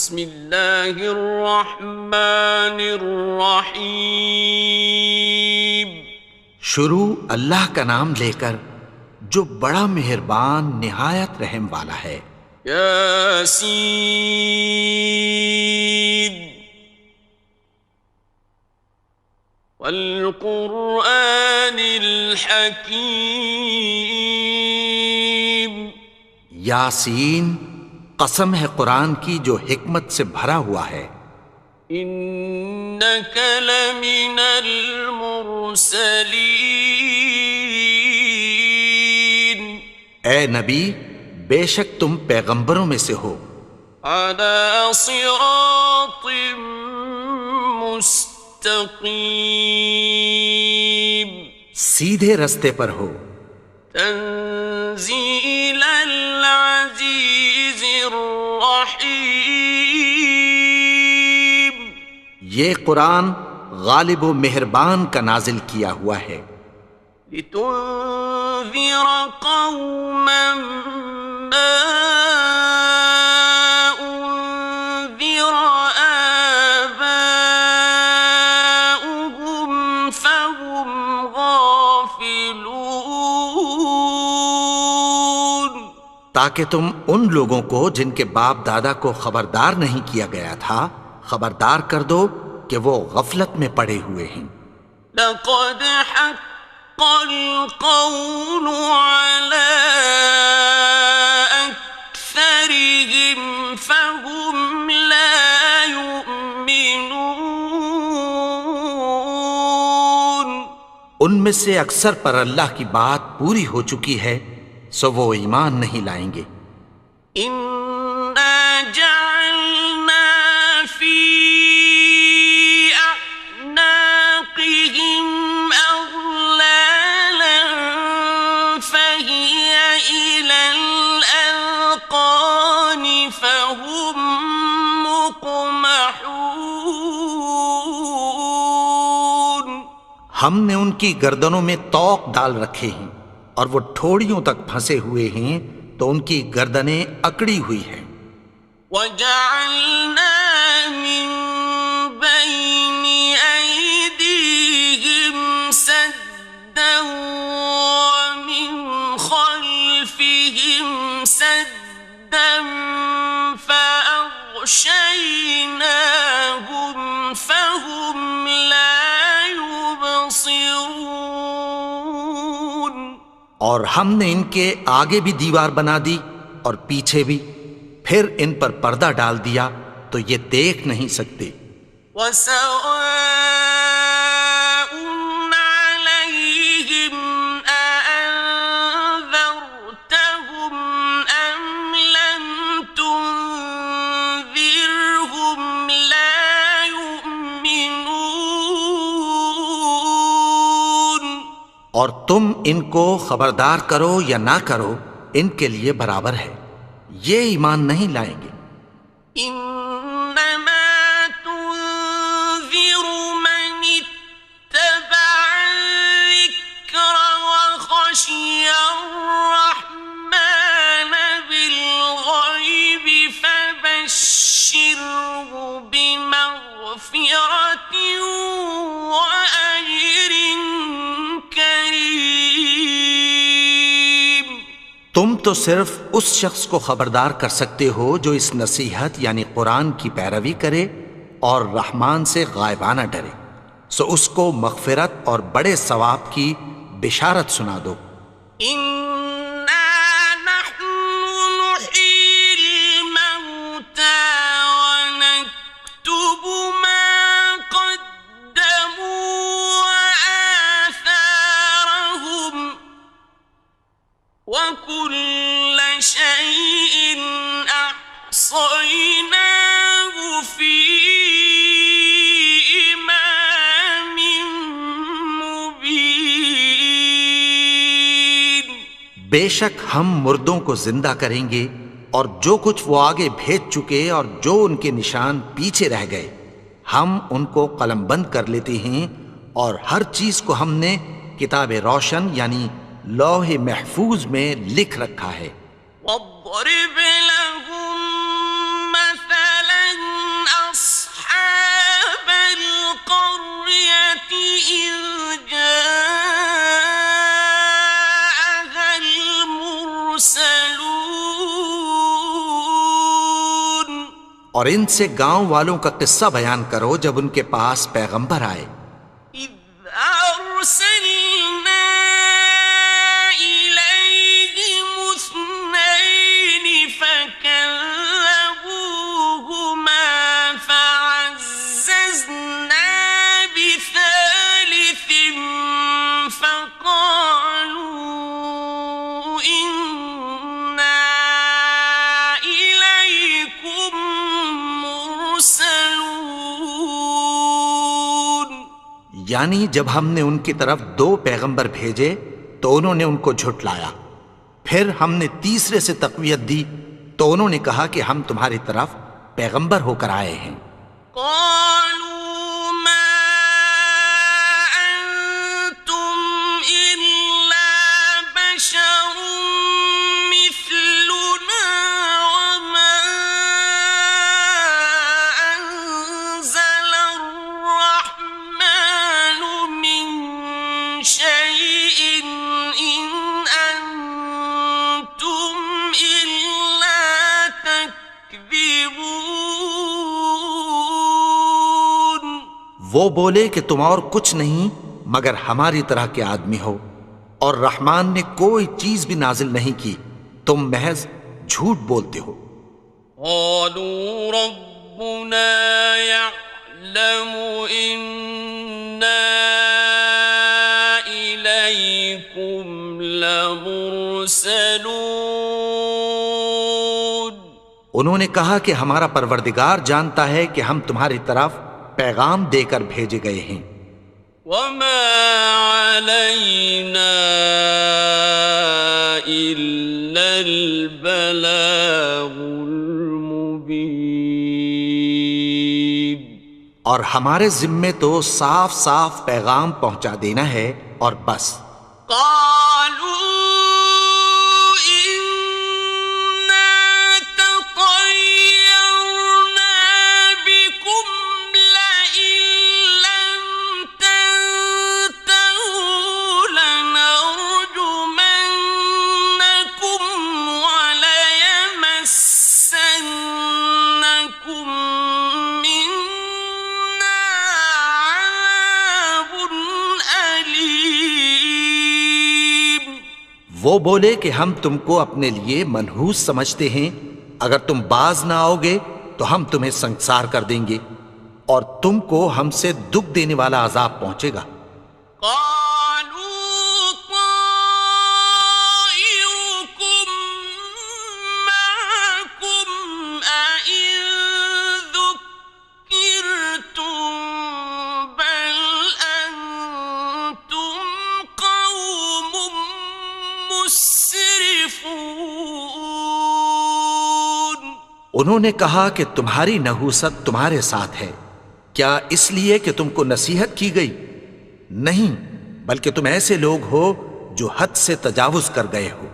بسم اللہ الرحمن الرحیم. شروع اللہ کا نام لے کر جو بڑا مہربان نہایت رحم والا ہے. یاسین والقرآن الحکیم. یاسین، قسم ہے قرآن کی جو حکمت سے بھرا ہوا ہے. انک لمن المرسلین. اے نبی، بے شک تم پیغمبروں میں سے ہو. علی صراط مستقیم. سیدھے رستے پر ہو. تنزیل العزیز الرحیم. یہ قرآن غالب و مہربان کا نازل کیا ہوا ہے. لتنذر قوما ما انذر آباؤهم فهم غافلون. تاکہ تم ان لوگوں کو جن کے باپ دادا کو خبردار نہیں کیا گیا تھا خبردار کر دو کہ وہ غفلت میں پڑے ہوئے ہیں. لقد حق القول على أكثرهم فهم لا يؤمنون. ان میں سے اکثر پر اللہ کی بات پوری ہو چکی ہے سو وہ ایمان نہیں لائیں گے. إنا جعلنا في أعناقهم أغلالا فهي إلى الأذقان فهم مقمحون. ہم نے ان کی گردنوں میں طوق ڈال رکھے ہیں اور وہ ٹھوڑیوں تک پھنسے ہوئے ہیں تو ان کی گردنیں اکڑی ہوئی ہیں. وَجَعَلْنَا مِن بَيْنِ أَيْدِيهِمْ سَدًّا وَمِنْ خَلْفِهِمْ سَدًّا فَأَغْشَيْنَاهُمْ فَهُمْ لَا يُبْصِرُونَ. اور ہم نے ان کے آگے بھی دیوار بنا دی اور پیچھے بھی، پھر ان پر پردہ ڈال دیا تو یہ دیکھ نہیں سکتے. وَسَوَاءٌ عَلَيْهِمْ أَأَنذَرْتَهُمْ أَمْ لَمْ تُنذِرْهُمْ لَا يُؤْمِنُونَ. اور تم ان کو خبردار کرو یا نہ کرو ان کے لیے برابر ہے، یہ ایمان نہیں لائیں گے. إنما تنذر من اتبع الذكر وخشي الرحمن بالغيب فبشره بمغفرة وأجر كريم. تم تو صرف اس شخص کو خبردار کر سکتے ہو جو اس نصیحت یعنی قرآن کی پیروی کرے اور رحمان سے غائبانہ ڈرے، سو اس کو مغفرت اور بڑے ثواب کی بشارت سنا دو. إنا نحن نحيي الموتى ونكتب ما قدموا وآثارهم وكل شيء أحصيناه في إمام مبين. بے شک ہم مردوں کو زندہ کریں گے اور جو کچھ وہ آگے بھیج چکے اور جو ان کے نشان پیچھے رہ گئے ہم ان کو قلم بند کر لیتے ہیں، اور ہر چیز کو ہم نے کتاب روشن یعنی لوح محفوظ میں لکھ رکھا ہے. واضرب لهم مثلا اور ان سے گاؤں والوں کا قصہ بیان کرو جب ان کے پاس پیغمبر آئے. إذ أرسلنا إليهم اثنين فكذبوهما فعززنا بثالث فقالوا إنا إليكم مرسلون. یعنی جب ہم نے ان کی طرف 2 پیغمبر بھیجے تو انہوں نے ان کو جھٹلایا. پھر ہم نے تیسرے سے تقویت دی تو انہوں نے کہا کہ ہم تمہاری طرف پیغمبر ہو کر آئے ہیں. قالوا ما أنتم إلا بشر مثلنا وما أنزل الرحمن من شيء إن أنتم إلا تكذبون. وہ بولے کہ تم اور کچھ نہیں مگر ہماری طرح کے آدمی ہو اور رحمان نے کوئی چیز بھی نازل نہیں کی، تم محض جھوٹ بولتے ہو. قالوا ربنا يعلم إنا إليكم لمرسلون. انہوں نے کہا کہ ہمارا پروردگار جانتا ہے کہ ہم تمہاری طرف پیغام دے کر بھیجے گئے ہیں. وما علينا إلا البلاغ المبين. اور ہمارے ذمے تو صاف صاف پیغام پہنچا دینا ہے اور بس. قالوا إنا تطيرنا بكم لئن لم تنتهوا لنرجمنكم وليمسنكم منا عذاب أليم. وہ بولے کہ ہم تم کو اپنے لیے منحوس سمجھتے ہیں، اگر تم باز نہ آؤ گے تو ہم تمہیں سنگسار کر دیں گے اور تم کو ہم سے دکھ دینے والا عذاب پہنچے گا. قالوا طائركم معكم أئن ذكرتم بل أنتم قوم مسرفون. انہوں نے کہا کہ تمہاری نحوست تمہارے ساتھ ہے، کیا اس لیے کہ تم کو نصیحت کی گئی؟ نہیں، بلکہ تم ایسے لوگ ہو جو حد سے تجاوز کر گئے ہو.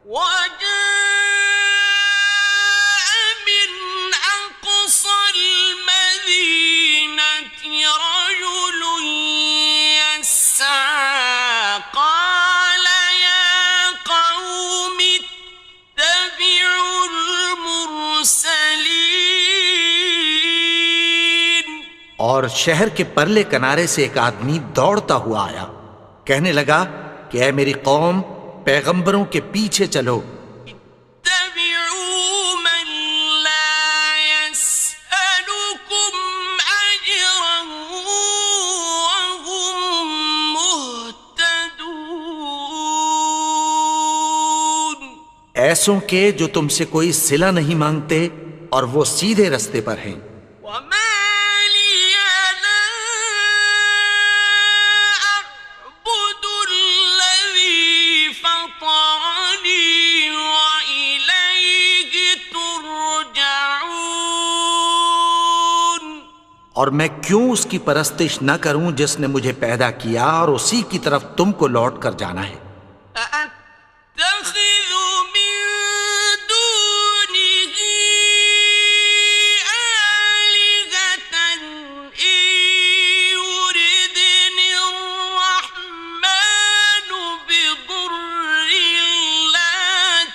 وجاء من أقصى المدينة رجل يسعى قال يا قوم اتبعوا المرسلين. اور شہر کے پرلے کنارے سے ایک آدمی دوڑتا ہوا آیا، کہنے لگا کہ اے میری قوم، پیغمبروں کے پیچھے چلو. اتبعوا من لا يسألكم أجرا وهم مهتدون. ایسوں کے جو تم سے کوئی صلہ نہیں مانگتے اور وہ سیدھے رستے پر ہیں. وما لي لا أعبد الذي فطرني وإليه ترجعون. اور میں کیوں اس کی پرستش نہ کروں جس نے مجھے پیدا کیا اور اسی کی طرف تم کو لوٹ کر جانا ہے. أأتخذ من دونه آلهة إن يردني الرحمن بضر لا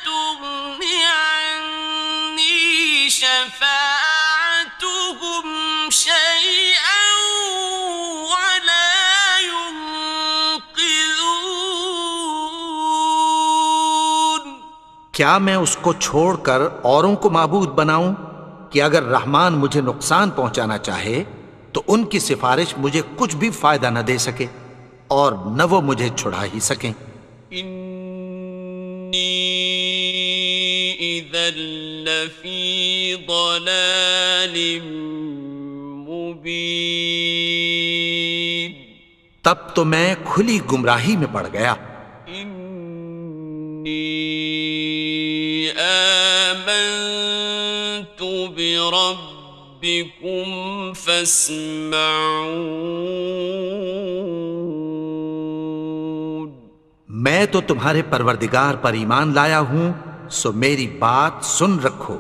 تغن عني شفاعتهم کیا میں اس کو چھوڑ کر اوروں کو معبود بناؤں کہ اگر رحمان مجھے نقصان پہنچانا چاہے تو ان کی سفارش مجھے کچھ بھی فائدہ نہ دے سکے اور نہ وہ مجھے چھڑا ہی سکیں؟ انی اذا لفی ضلال مبین، تب تو میں کھلی گمراہی میں پڑ گیا۔ انی آمنت بربکم فاسمعون، میں تو تمہارے پروردگار پر ایمان لایا ہوں، سو میری بات سن رکھو۔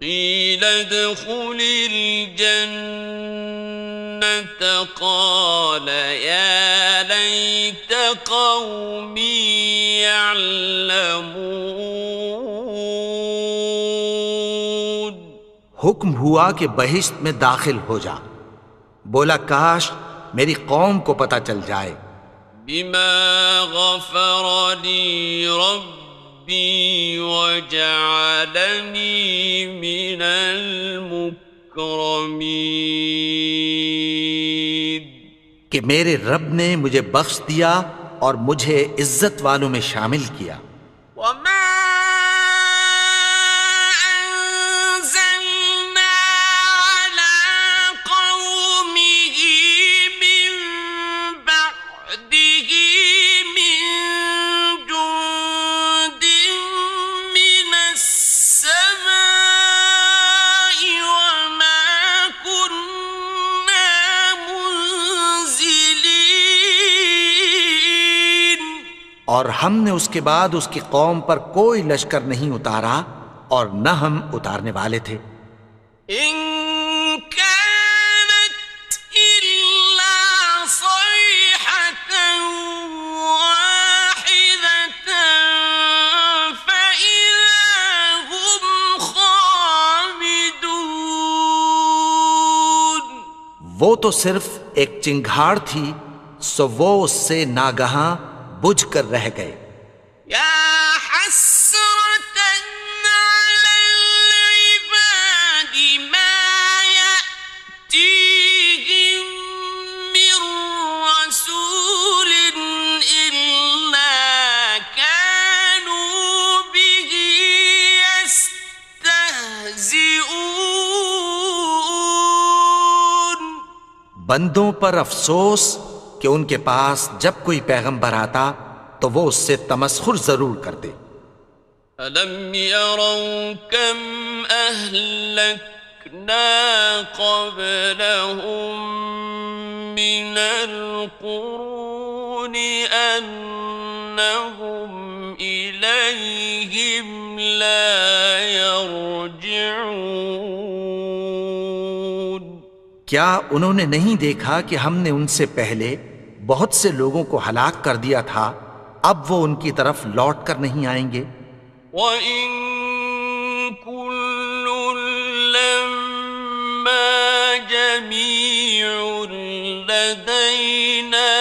قیل ادخل الجنة قال یا لیت قومی یعلمون، حکم ہوا کہ بہشت میں داخل ہو جا، بولا کاش میری قوم کو پتہ چل جائے۔ بما غفر لی ربی وجعلنی من المکرمین، کہ میرے رب نے مجھے بخش دیا اور مجھے عزت والوں میں شامل کیا۔ وما أنزلنا على قومه من بعده من جند من السماء وما كنا منزلين، اور ہم نے اس کے بعد اس کی قوم پر کوئی لشکر نہیں اتارا اور نہ ہم اتارنے والے تھے۔ إن كانت إلا صيحة واحدة فإذا هم خامدون، وہ تو صرف ایک چنگھاڑ تھی، سو وہ اس سے ناگہاں بجھ کر رہ گئے۔ يا حسرة على العباد ما يأتيهم من رسول إلا كانوا به يستهزئون، بندوں پر افسوس کہ ان کے پاس جب کوئی پیغمبر آتا تو وہ اس سے تمسخر ضرور کرتے۔ أَلَمْ يَرَوْا كَمْ أَهْلَكْنَا قَبْلَهُمْ مِنَ الْقُرُونِ أَنَّهُمْ إِلَيْهِمْ لَا يَرْجِعُونَ، کیا انہوں نے نہیں دیکھا کہ ہم نے ان سے پہلے بہت سے لوگوں کو ہلاک کر دیا تھا، اب وہ ان کی طرف لوٹ کر نہیں آئیں گے؟ وَإِن كُلٌّ لَّمَّا جَمِيعٌ لَّدَيْنَا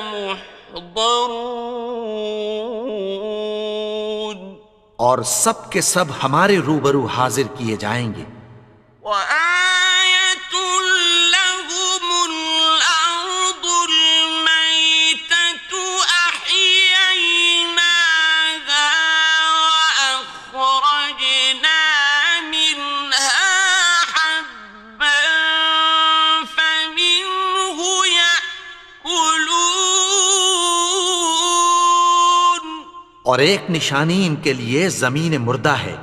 مُحْضَرُونَ، اور سب کے سب ہمارے روبرو حاضر کیے جائیں گے۔ وَآيَةٌ لَّهُمُ الْأَرْضُ الْمَيْتَةُ أَحْيَيْنَاهَا وَأَخْرَجْنَا مِنْهَا حَبًّا فَمِنْهُ يَأْكُلُونَ، اور ایک نشانی ان کے لیے زمین مردہ ہے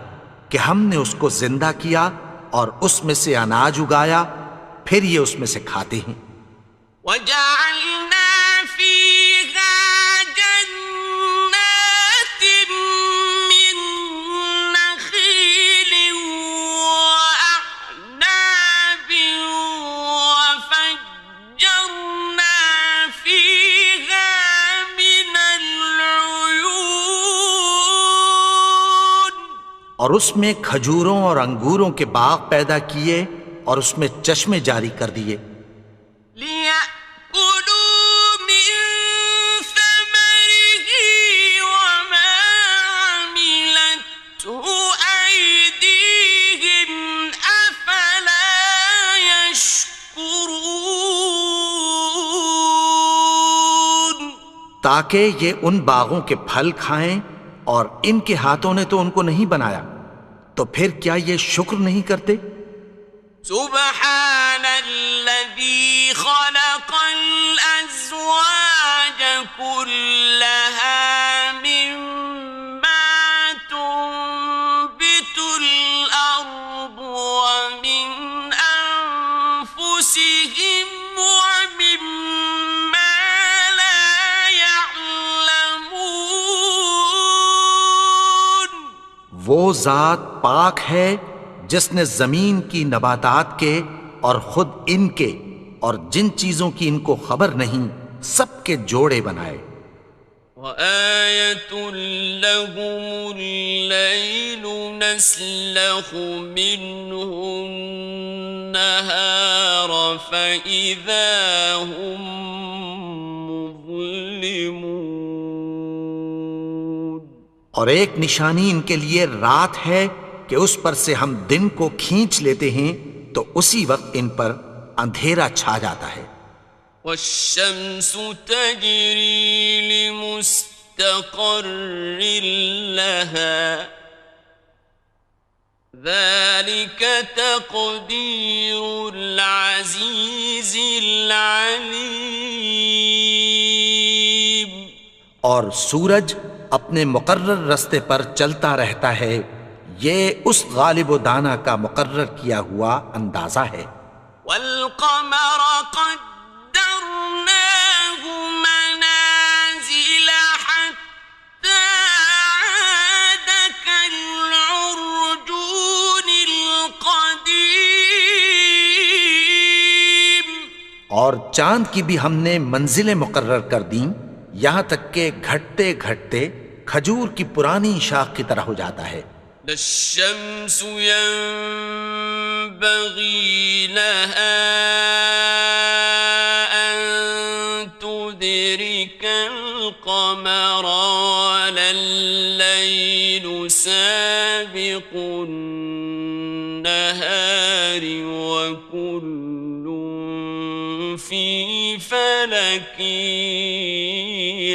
کہ ہم نے اس کو زندہ کیا اور اس میں سے اناج اگایا، پھر یہ اس میں سے کھاتے ہیں۔ وَجَعَلْنَا فِيهَا جَنَّاتٍ مِّن نَّخِيلٍ وَأَعْنَابٍ وَفَجَّرْنَا فِيهَا مِنَ الْعُيُونِ، اور اس میں کھجوروں اور انگوروں کے باغ پیدا کیے اور اس میں چشمے جاری کر دیے۔ لِيَأْكُلُوا مِن ثَمَرِهِ وَمَا عَمِلَتْهُ تاکہ یہ ان باغوں کے پھل کھائیں، اور ان کے ہاتھوں نے تو ان کو نہیں بنایا، تو پھر کیا یہ شکر نہیں کرتے؟ سبحان الذي خلق الأزواج كلها مما تنبت الأرض ومن أنفسهم ومما لا يعلمون. وہ ذات پاک ہے جس نے زمین کی نباتات کے اور خود ان کے اور جن چیزوں کی ان کو خبر نہیں سب کے جوڑے بنائے. وآية لهم الليل نسلخ منه النهار فإذا هم مظلمون. اور ایک نشانی ان کے لیے رات ہے کہ اس پر سے ہم دن کو کھینچ لیتے ہیں تو اسی وقت ان پر اندھیرا چھا جاتا ہے. والشمس تجري لمستقر لها ذلك تقدير العزيز العليم. اور سورج اپنے مقرر رستے پر چلتا رہتا ہے، یہ اس غالب و دانا کا مقرر کیا ہوا اندازہ ہے. والقمر قدرناه منازل حتى عاد كالعرجون القديم. اور چاند کی بھی ہم نے منزلیں مقرر کر دیں، یہاں تک کہ گھٹتے گھٹتے کھجور کی پرانی شاخ کی طرح ہو جاتا ہے. لا الشمس ينبغي لها أن تدرك القمر ولا الليل سابق النهار وكل في فلك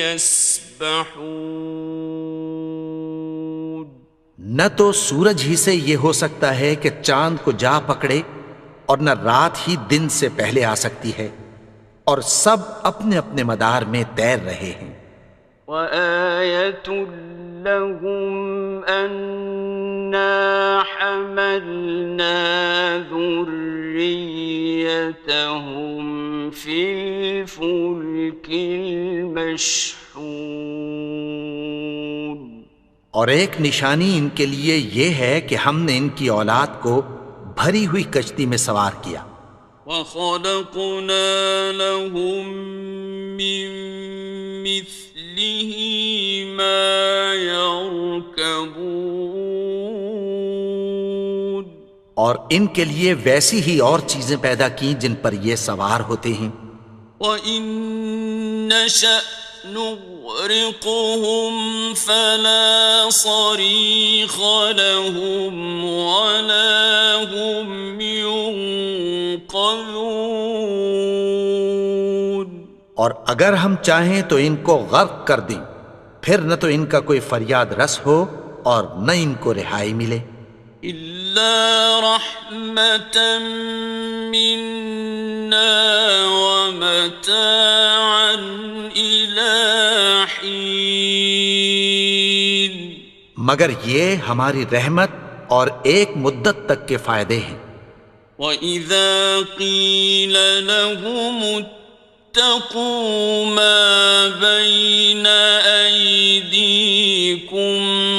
يسبحون. نہ تو سورج ہی سے یہ ہو سکتا ہے کہ چاند کو جا پکڑے، اور نہ رات ہی دن سے پہلے آ سکتی ہے، اور سب اپنے اپنے مدار میں تیر رہے ہیں. وآية لهم أنا حملنا ذريتهم في الفلك المشحون. اور ایک نشانی ان کے لیے یہ ہے کہ ہم نے ان کی اولاد کو بھری ہوئی کشتی میں سوار کیا. وَخَلَقْنَا لَهُم مِّن مِّثْلِهِ مَا يَرْكَبُونَ. اور ان کے لیے ویسی ہی اور چیزیں پیدا کی جن پر یہ سوار ہوتے ہیں. وَإِن نَّشَأْ نُغْرِقْهُمْ فَلَا صَرِيخَ لَهُمْ وَلَا هُمْ يُنقَذُونَ. اور اگر ہم چاہیں تو ان کو غرق کر دیں، پھر نہ تو ان کا کوئی فریاد رس ہو اور نہ ان کو رہائی ملے. إِلَّا رَحْمَةً مِّنَّا وَمَتَاعًا إِلَىٰ حِينٍ. مگر یہ ہماری رحمت اور ایک مدت تک کے فائدے ہیں. وَإِذَا قِيلَ لَهُمُ اتَّقُوا مَا بَيْنَ أَيْدِيكُمْ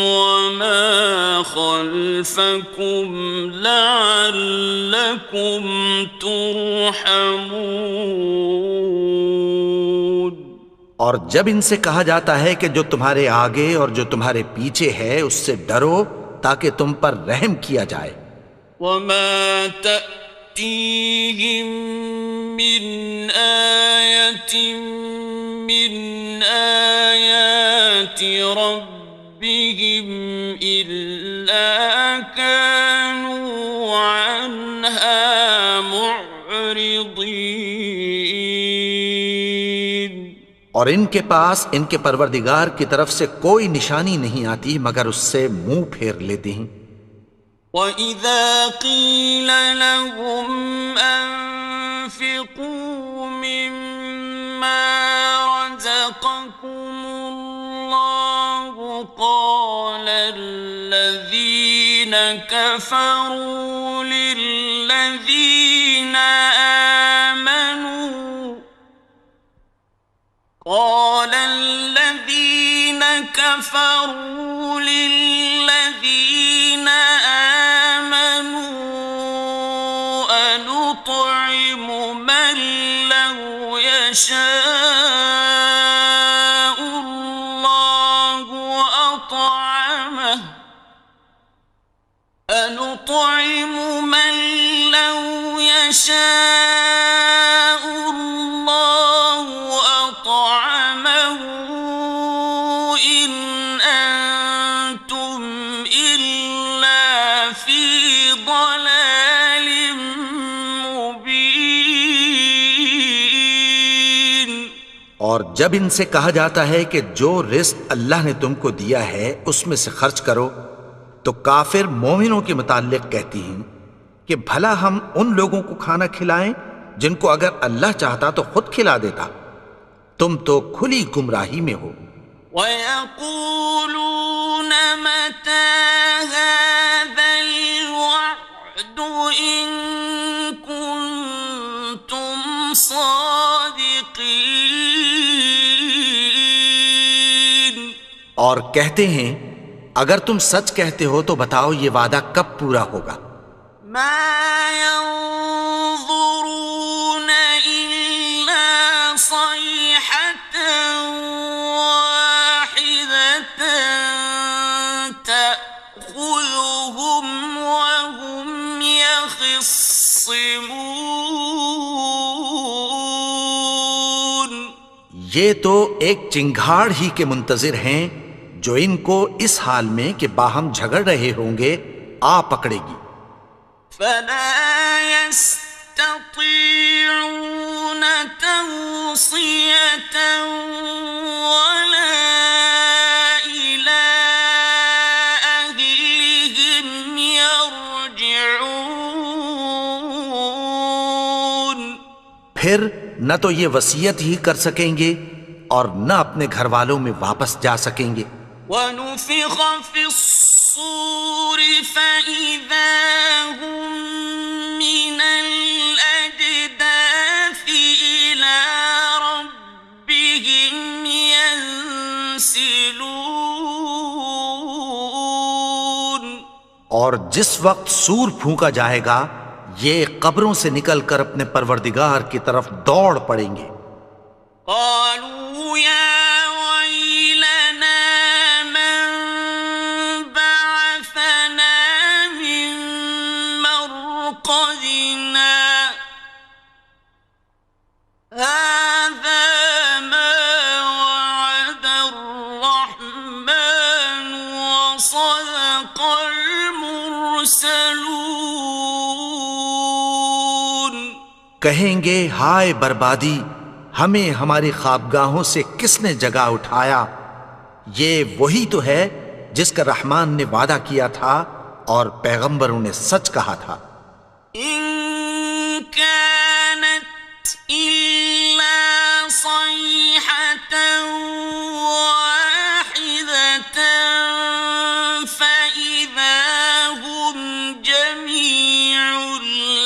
وَمَا خَلْفَكُمْ لَعَلَّكُمْ تُرْحَمُونَ. اور جب ان سے کہا جاتا ہے کہ جو تمہارے آگے اور جو تمہارے پیچھے ہے اس سے ڈرو تاکہ تم پر رحم کیا جائے. وَمَا تَأْتِيهِم مِّنْ آيَةٍ مِّنْ آيَاتِ رَبِّهِمْ إِلَّا كَانُوا عَنْهَا مُعْرِضِينَ. اور ان کے پاس ان کے پروردگار کی طرف سے کوئی نشانی نہیں آتی مگر اس سے منہ پھیر لیتے ہیں۔ وَإِذَا قِيلَ لَهُمْ أَنفِقُوا مِمَّا رَزَقَكُمُ اللَّهُ قَالَ الَّذِينَ كَفَرُوا لِلَّذِينَ آمنوا أنطعم من لو يشاء الله أطعمه أنطعم من لو يشاء الله أطعمه إن أنتم إلا في ضلال مبين۔ اور جب ان سے کہا جاتا ہے کہ جو رزق اللہ نے تم کو دیا ہے اس میں سے خرچ کرو، تو کافر مومنوں کے متعلق کہتی ہیں کہ بھلا ہم ان لوگوں کو کھانا کھلائیں جن کو اگر اللہ چاہتا تو خود کھلا دیتا، تم تو کھلی گمراہی میں ہو۔ وَيَقُولُونَ مَتَى هَذَا الْوَعْدُ إِن كُنتُمْ صَادِقِينَ۔ اور کہتے ہیں اگر تم سچ کہتے ہو تو بتاؤ یہ وعدہ کب پورا ہوگا؟ مَا يَنظُرُونَ إِلَّا صَيْحَةً وَاحِدَةً تَأْخُذُهُمْ وَهُمْ يَخِصِّمُونَ۔ یہ تو ایک چنگھاڑ ہی کے منتظر ہیں جو ان کو اس حال میں کہ باہم جھگڑ رہے ہوں گے آ پکڑے گی۔ فَلَا يَسْتَطِيعُونَ تَوْصِيَةً وَلَا إِلَىٰ أَهْلِهِمْ يَرْجِعُونَ۔ پھر نہ تو یہ وصیت ہی کر سکیں گے اور نہ اپنے گھر والوں میں واپس جا سکیں گے۔ وَنُفِخَ فِي الصُّورِ فَإِذَا هُم مِّنَ الْأَجْدَاثِ إِلَىٰ رَبِّهِمْ يَنسِلُونَ۔ اور جس وقت سور پھونکا جائے گا یہ قبروں سے نکل کر اپنے پروردگار کی طرف دوڑ پڑیں گے۔ قالوا يا ويلنا من بعثنا من مرقدنا هذا ما وعد الرحمن وصدق المرسلون۔ کہیں گے ہائے بربادی، ہمیں ہماری خوابگاہوں سے کس نے جگا اٹھایا؟ یہ وہی تو ہے جس کا رحمان نے وعدہ کیا تھا اور پیغمبروں نے سچ کہا تھا۔ إن كانت إلا صيحة واحدة فإذا هم جميع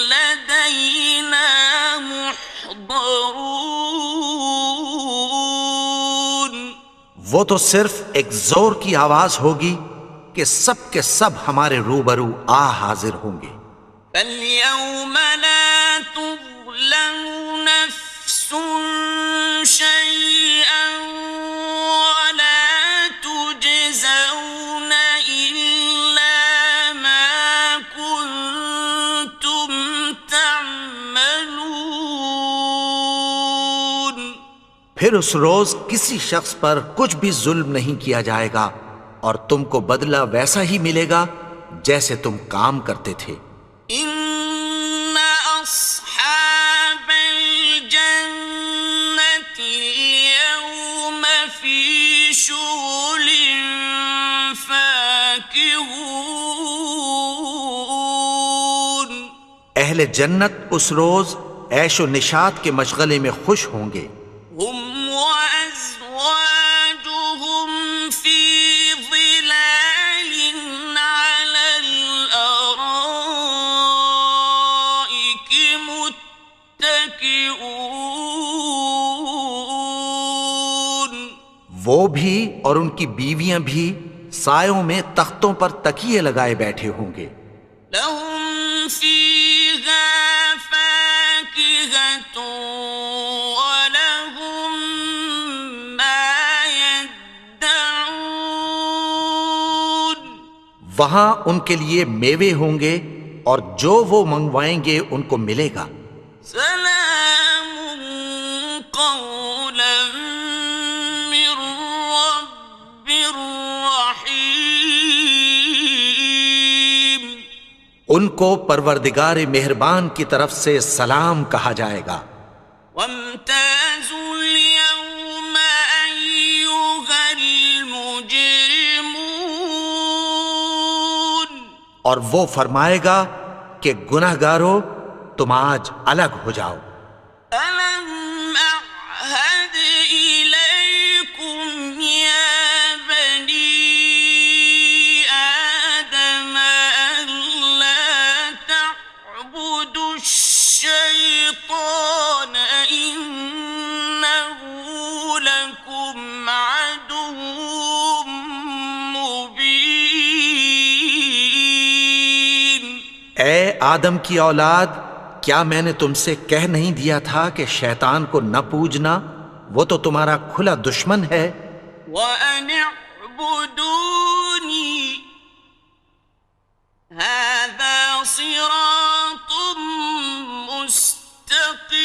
لدينا محضرون۔ وہ تو صرف ایک زور کی آواز ہوگی کہ سب کے سب ہمارے روبرو آ حاضر ہوں گے۔ فَالْيَوْمَ لَا تُظْلَمُ نَفْسٌ شَيْئًا وَلَا تُجْزَوْنَ إِلَّا مَا كُنتُمْ تَعْمَلُونَ۔ پھر اس روز کسی شخص پر کچھ بھی ظلم نہیں کیا جائے گا اور تم کو بدلہ ویسا ہی ملے گا جیسے تم کام کرتے تھے۔ إِنَّ أَصْحَابَ الْجَنَّةِ الْيَوْمَ فاكهون اہل جنت اس روز عیش و نشاط کے مشغلے میں خوش ہوں گے. هم وأزواجهم في ظلال على الأرائك متكئون وہ بھی اور ان کی بیویاں بھی سایوں میں تختوں پر تکیے لگائے بیٹھے ہوں گے. لهم فيها فاكهة ولهم ما يدعون وہاں ان کے لیے میوے ہوں گے اور جو وہ منگوائیں گے ان کو ملے گا. سلام قولا من رب رحيم ان کو پروردگار مہربان کی طرف سے سلام کہا جائے گا. وامتازوا اليوم أيها المجرمون اور وہ فرمائے گا کہ گناہگارو تم آج الگ ہو جاؤ. ألم أعهد إليكم يا بني آدم ألا تعبدوا الشيطان إنه لكم عدو مبين اے آدم کی اولاد، کیا میں نے تم سے کہہ نہیں دیا تھا کہ شیطان کو نہ پوجنا؟ وہ تو تمہارا کھلا دشمن ہے. وَأَنِ اعْبُدُونِي هَذَا صِرَاطٌ مُسْتَقِيمٌ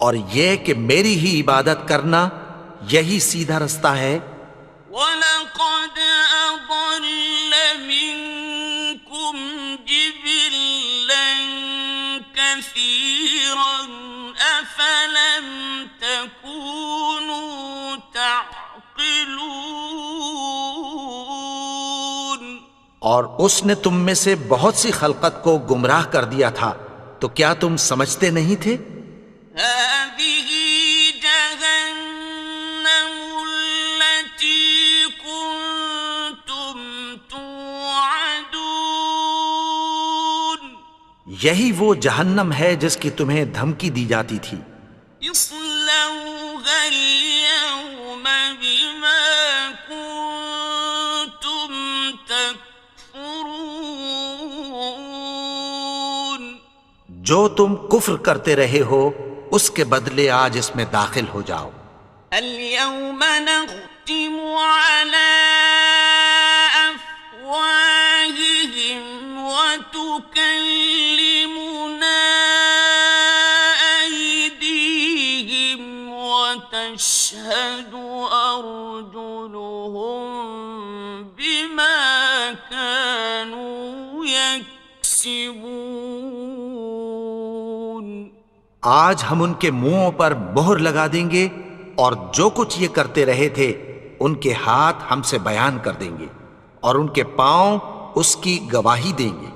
اور یہ کہ میری ہی عبادت کرنا یہی سیدھا رستہ ہے. وَلَقَدْ أَضَلَّ مِنكُمْ جِبِلًّا كَثِيرًا أَفَلَمْ تَكُونُوا تَعْقِلُونَ اور اس نے تم میں سے بہت سی خلقت کو گمراہ کر دیا تھا، تو کیا تم سمجھتے نہیں تھے؟ هذه جهنم التي كنتم توعدون یہی وہ جہنم ہے جس کی تمہیں دھمکی دی جاتی تھی. اصلوها اليوم بما كنتم تكفرون جو تم کفر کرتے رہے ہو اس کے بدلے آج اس میں داخل ہو جاؤ. اليوم نختم على أفواههم وتكلمنا أيديهم وتشهد أرجلهم بما كانوا يكسبون آج ہم ان کے منہوں پر مہر لگا دیں گے اور جو کچھ یہ کرتے رہے تھے ان کے ہاتھ ہم سے بیان کر دیں گے اور ان کے پاؤں اس کی گواہی دیں گے.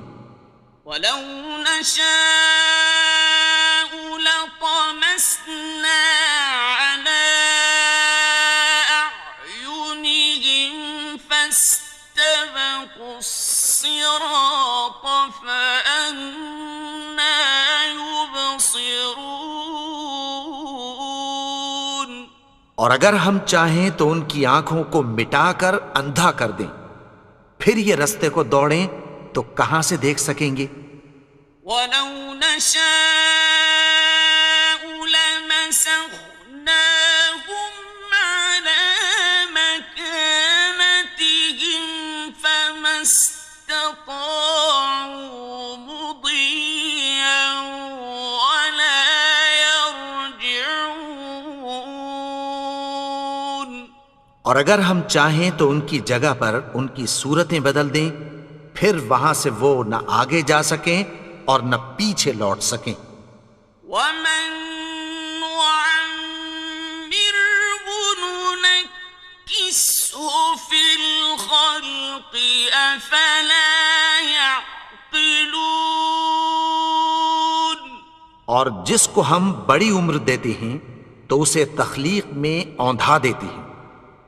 ولو نشاء لطمسنا على أعينهم فاستبقوا الصراط فأنى يبصرون اور اگر ہم چاہیں تو ان کی آنکھوں کو مٹا کر اندھا کر دیں، پھر یہ رستے کو دوڑیں تو کہاں سے دیکھ سکیں گے؟ ولو نشاء لمسخناهم على مكانتهم فما استطاعوا مضيا ولا يرجعون اور اگر ہم چاہیں تو ان کی جگہ پر ان کی صورتیں بدل دیں، پھر وہاں سے وہ نہ آگے جا سکیں اور نہ پیچھے لوٹ سکیں. ومن نعمره ننكسه فِي الْخَلْقِ أَفَلَا يَعْقِلُونَ۔ اور جس کو ہم بڑی عمر دیتے ہیں تو اسے تخلیق میں اوندھا دیتے ہیں،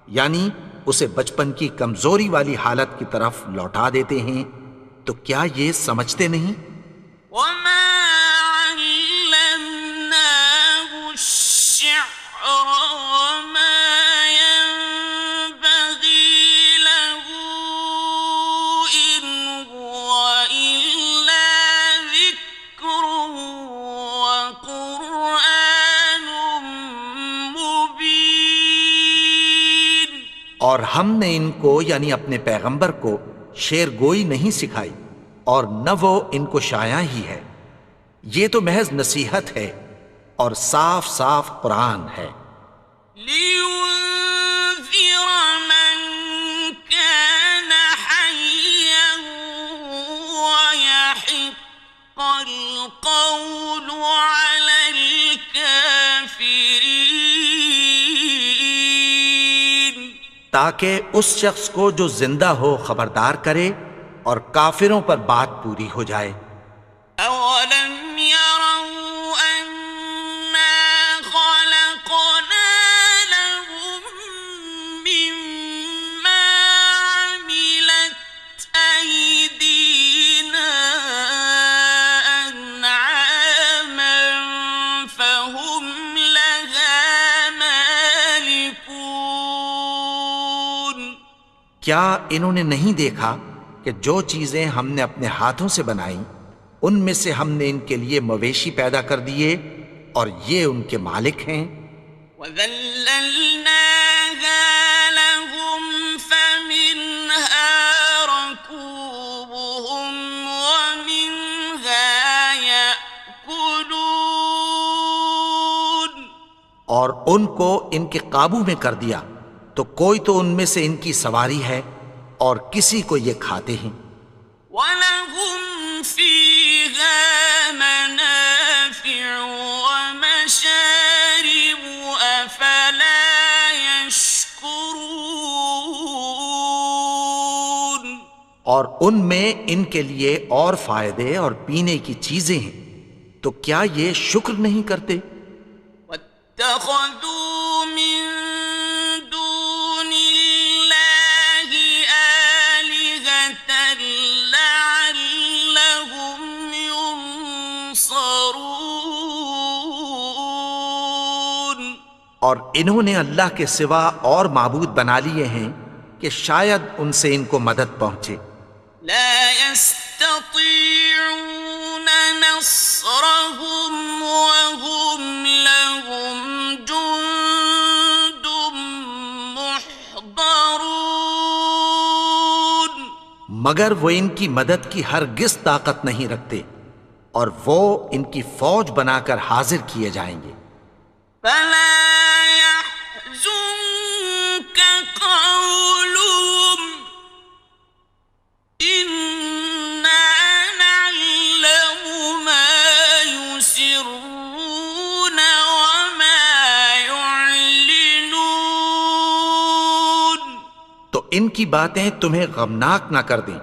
یعنی اسے بچپن کی کمزوری والی حالت کی طرف لوٹا دیتے ہیں، تو کیا یہ سمجھتے نہیں؟ وَمَا عَلَّمْنَاهُ الشِّعْرَ وَمَا يَنبَغِي لَهُ إِنْ هُوَ إِلَّا ذِكْرٌ وَقُرْآنٌ مُبِينٌ۔ اور ہم نے ان کو یعنی اپنے پیغمبر کو شعر گوئی نہیں سکھائی، اور نہ وہ ان کو شایع ہی ہے، یہ تو محض نصیحت ہے اور صاف صاف قرآن ہے۔ لِيُنذِرَ مَن كَانَ حَيًّا وَيَحِقَّ الْقَوْلُ عَلَى الْكَافِرِينَ۔ تاکہ اس شخص کو جو زندہ ہو خبردار کرے اور کافروں پر بات پوری ہو جائے۔ أَوَلَمْ يَرَوْا أَنَّا خَلَقْنَا لَهُم مِّمَّا عَمِلَتْ أَيْدِينَا أَنْعَامًا فَهُمْ لَهَا مَالِكُونَ۔ کیا انہوں نے نہیں دیکھا کہ جو چیزیں ہم نے اپنے ہاتھوں سے بنائیں ان میں سے ہم نے ان کے لیے مویشی پیدا کر دیے اور یہ ان کے مالک ہیں۔ وَذَلَّلْنَاهَا لَهُمْ فَمِنْهَا رَكُوبُهُمْ وَمِنْهَا يَأْكُلُونَ۔ اور ان کو ان کے قابو میں کر دیا تو کوئی تو ان میں سے ان کی سواری ہے اور کسی کو یہ کھاتے ہیں۔ وَلَهُمْ فِيهَا مَنَافِعُ وَمَشَارِبُ أَفَلَا يَشْكُرُونَ۔ اور ان میں ان کے لیے اور فائدے اور پینے کی چیزیں ہیں، تو کیا یہ شکر نہیں کرتے؟ وَاتَّخَذُوا مِن دُونِ اللَّهِ آلِهَةً لَعَلَّهُمْ يُنصَرُونَ۔ اور انہوں نے اللہ کے سوا اور معبود بنا لیے ہیں کہ شاید ان سے ان کو مدد پہنچے۔ لا يستطيعون نصرهم وهم لهم جند محضرون۔ مگر وہ ان کی مدد کی ہرگز طاقت نہیں رکھتے، اور وہ ان کی فوج بنا کر حاضر کیے جائیں گے۔ فلا يحزنك قولهم إنا نعلم ما يسرون وما يعلنون۔ تو ان کی باتیں تمہیں غمناک نہ کر دیں،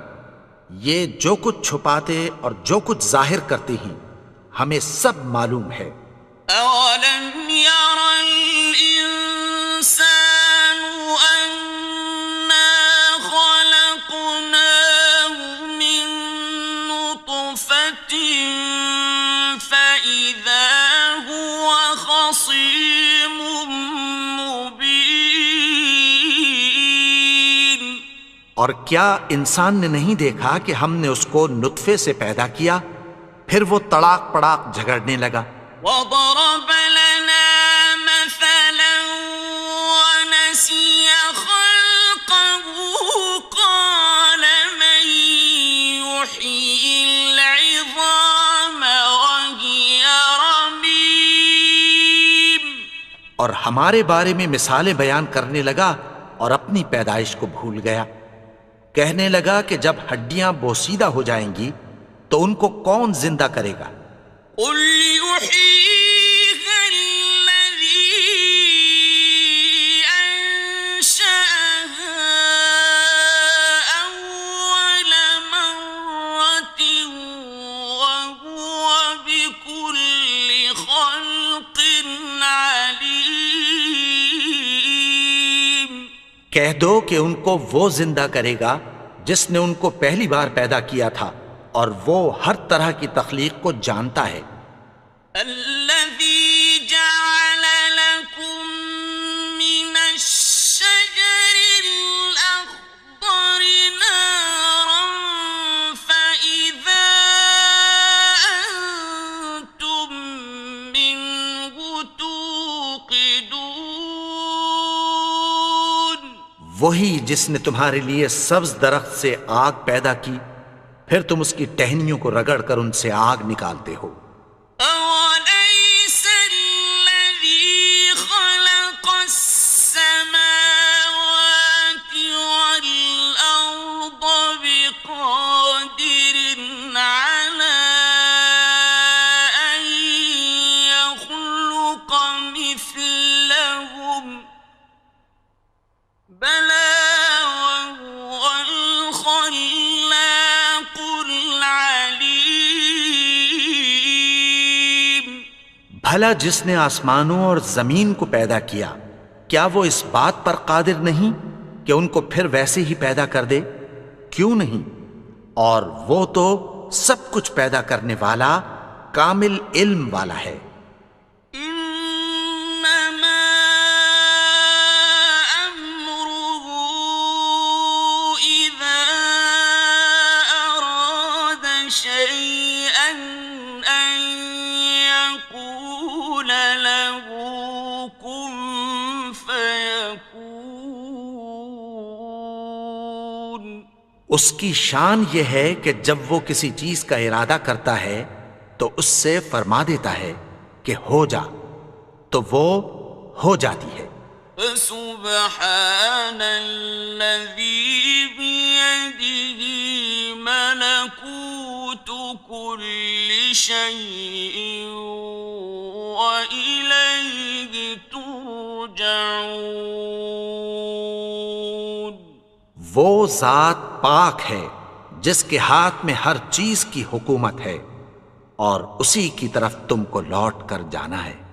یہ جو کچھ چھپاتے اور جو کچھ ظاہر کرتے ہیں ہمیں سب معلوم ہے۔ أَوَلَمْ يَرَ الْإِنسَانُ أَنَّا خَلَقْنَاهُ مِن نُّطْفَةٍ فَإِذَا هُوَ خَصِيمٌ مُّبِينٌ۔ اور کیا انسان نے نہیں دیکھا کہ ہم نے اس کو نطفے سے پیدا کیا، پھر وہ تڑاک پڑاک جھگڑنے لگا۔ وَضَرَبَ لَنَا مَثَلًا وَنَسِيَ خَلْقَهُ قَالَ مَن يُحْيِي الْعِظَامَ وَهِيَ رَمِيمٌ۔ اور ہمارے بارے میں مثالیں بیان کرنے لگا اور اپنی پیدائش کو بھول گیا۔ کہنے لگا کہ جب ہڈیاں بوسیدہ ہو جائیں گی تو ان کو کون زندہ کرے گا؟ قُلْ يُحْيِيهَا الَّذِي أَنشَأَهَا کہہ دو کہ ان کو وہ زندہ کرے گا جس نے ان کو پہلی بار پیدا کیا تھا، اور وہ ہر طرح کی تخلیق کو جانتا ہے۔ الذي جعل لكم من الشجر الأخضر نارا فإذا أنتم منه توقدون۔ وہی جس نے تمہارے لیے سبز درخت سے آگ پیدا کی، پھر تم اس کی ٹہنیوں کو رگڑ کر ان سے آگ نکالتے ہو۔ أوليس الذي خلق السماوات والأرض بقادر على أن يخلق مثلهم بلى وهو الخلاق العليم۔ بھلا جس نے آسمانوں اور زمین کو پیدا کیا، کیا وہ اس بات پر قادر نہیں کہ ان کو پھر ویسے ہی پیدا کر دے؟ کیوں نہیں؟ اور وہ تو سب کچھ پیدا کرنے والا، کامل علم والا ہے۔ إنما أمره إذا أراد شيئا أن يقول له كن فيكون۔ اس کی شان یہ ہے کہ جب وہ کسی چیز کا ارادہ کرتا ہے تو اس سے فرما دیتا ہے کہ ہو جا، تو وہ ہو جاتی ہے۔ فسبحان الذي بيده ملكوت كل شيء وإليه ترجعون۔ وہ ذات پاک ہے جس کے ہاتھ میں ہر چیز کی حکومت ہے، اور اسی کی طرف تم کو لوٹ کر جانا ہے۔